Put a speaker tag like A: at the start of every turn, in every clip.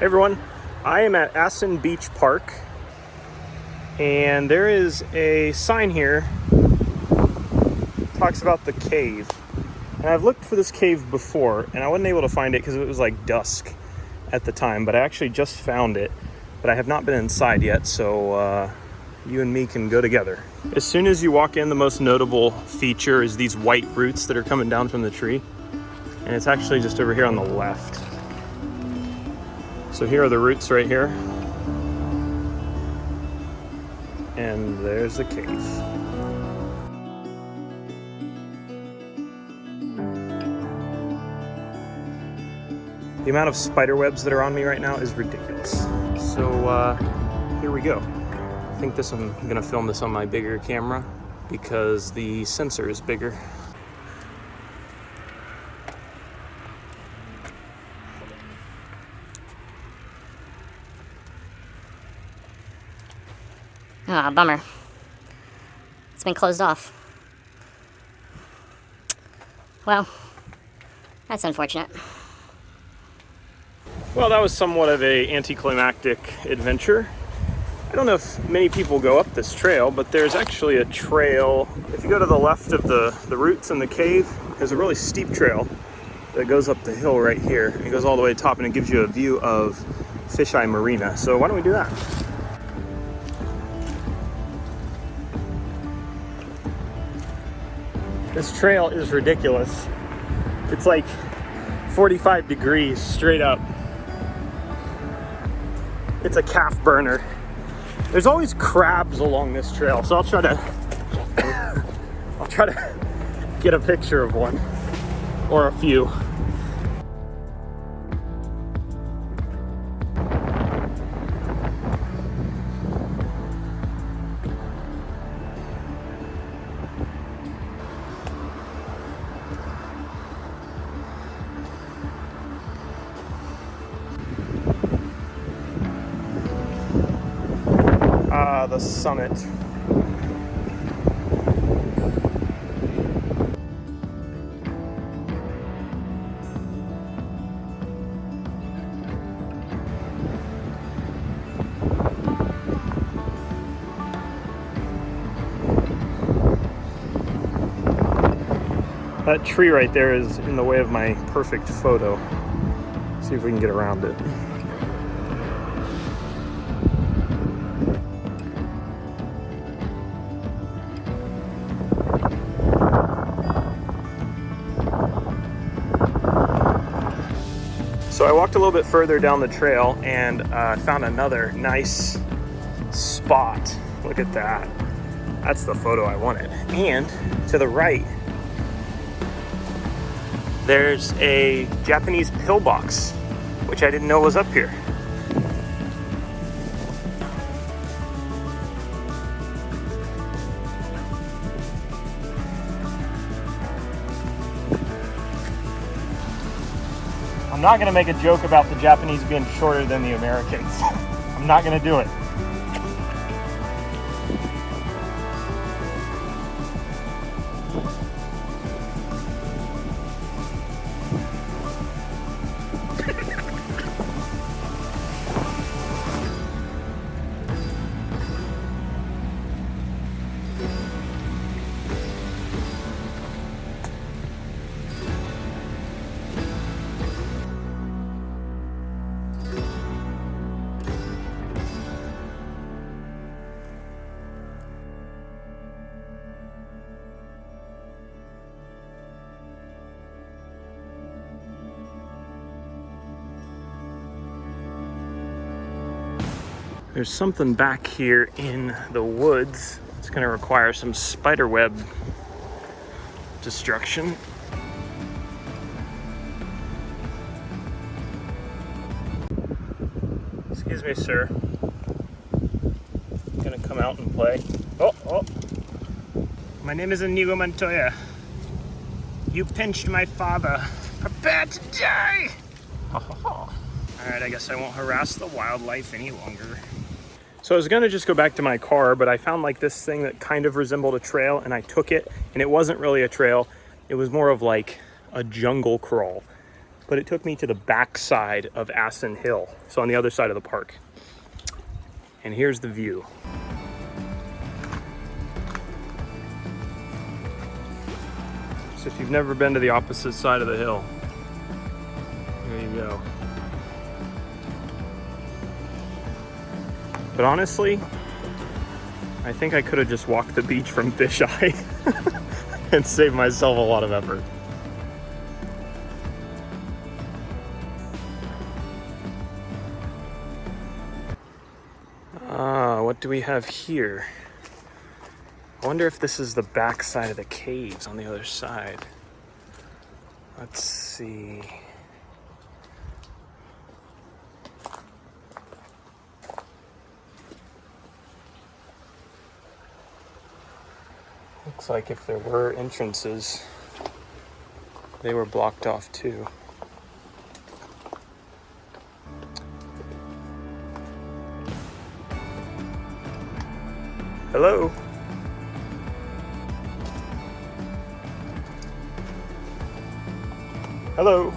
A: Hey everyone, I am at Asan Beach Park, and there is a sign here that talks about the cave. And I've looked for this cave before, and I wasn't able to find it because it was like dusk at the time, but I actually just found it, but I have not been inside yet, so you and me can go together. As soon as you walk in, the most notable feature is these white roots that are coming down from the tree, and it's actually just over here on the left. So here are the roots right here. And there's the cave. The amount of spider webs that are on me right now is ridiculous. So here we go. I think I'm gonna film this on my bigger camera because the sensor is bigger.
B: Ah, bummer. It's been closed off. Well, that's unfortunate.
A: Well, that was somewhat of a anticlimactic adventure. I don't know if many people go up this trail, but there's actually a trail. If you go to the left of the roots in the cave, there's a really steep trail that goes up the hill right here. It goes all the way to the top, and it gives you a view of Fisheye Marina. So why don't we do that? This trail is ridiculous. It's like 45 degrees straight up. It's a calf burner. There's always crabs along this trail, so I'll try to get a picture of one or a few. The summit. That tree right there is in the way of my perfect photo. See if we can get around it. So I walked a little bit further down the trail and found another nice spot. Look at that. That's the photo I wanted. And to the right, there's a Japanese pillbox, which I didn't know was up here. I'm not gonna make a joke about the Japanese being shorter than the Americans. I'm not gonna do it. There's something back here in the woods. It's gonna require some spider web destruction. Excuse me, sir. Gonna come out and play. Oh. My name is Inigo Montoya. You pinched my father. Prepare to die! Alright, I guess I won't harass the wildlife any longer. So I was gonna just go back to my car, but I found like this thing that kind of resembled a trail, and I took it, and it wasn't really a trail. It was more of like a jungle crawl. but it took me to the back side of Asan Hill, so on the other side of the park. And here's the view. So if you've never been to the opposite side of the hill, there you go. But honestly, I think I could have just walked the beach from Fisheye and saved myself a lot of effort. What do we have here? I wonder if this is the back side of the caves on the other side. Let's see. Looks like if there were entrances, they were blocked off too. Hello? Hello?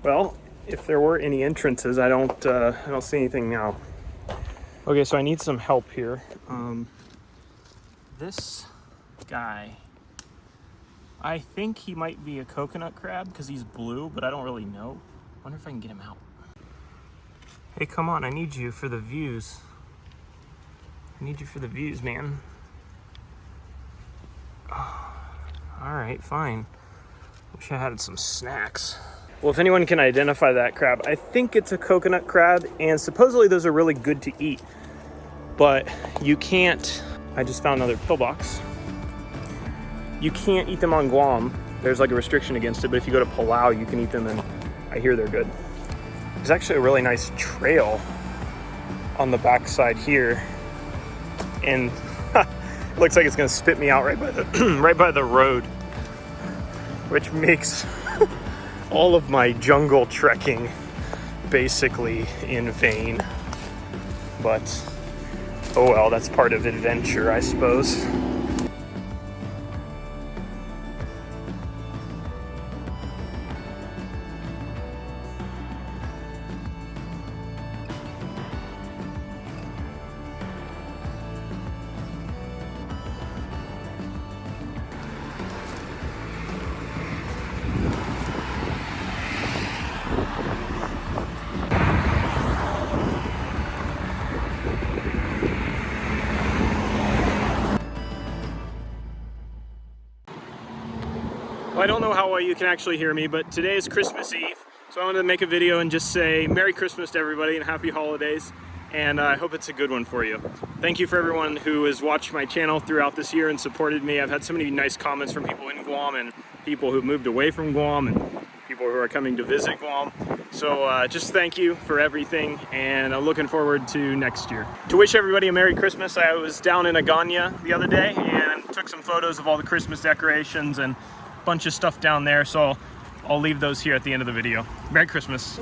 A: Well, if there were any entrances, I don't see anything now. Okay, so I need some help here. This guy, I think he might be a coconut crab because he's blue, but I don't really know. I wonder if I can get him out. Hey, come on, I need you for the views. I need you for the views, man. Oh, all right, fine. Wish I had some snacks. Well, if anyone can identify that crab, I think it's a coconut crab, and supposedly those are really good to eat, but you can't. I just found another pillbox. You can't eat them on Guam. There's like a restriction against it, but if you go to Palau, you can eat them, and I hear they're good. There's actually a really nice trail on the backside here, and it looks like it's gonna spit me out right by the right by the road, which makes all of my jungle trekking basically in vain. But oh well, that's part of adventure, I suppose. Well, I don't know how well you can actually hear me, but today is Christmas Eve, so I wanted to make a video and just say Merry Christmas to everybody and Happy Holidays, and I hope it's a good one for you. Thank you for everyone who has watched my channel throughout this year and supported me. I've had so many nice comments from people in Guam and people who moved away from Guam and people who are coming to visit Guam. So just thank you for everything, and I'm looking forward to next year. To wish everybody a Merry Christmas, I was down in Agana the other day and took some photos of all the Christmas decorations and bunch of stuff down there, so I'll leave those here at the end of the video. Merry Christmas.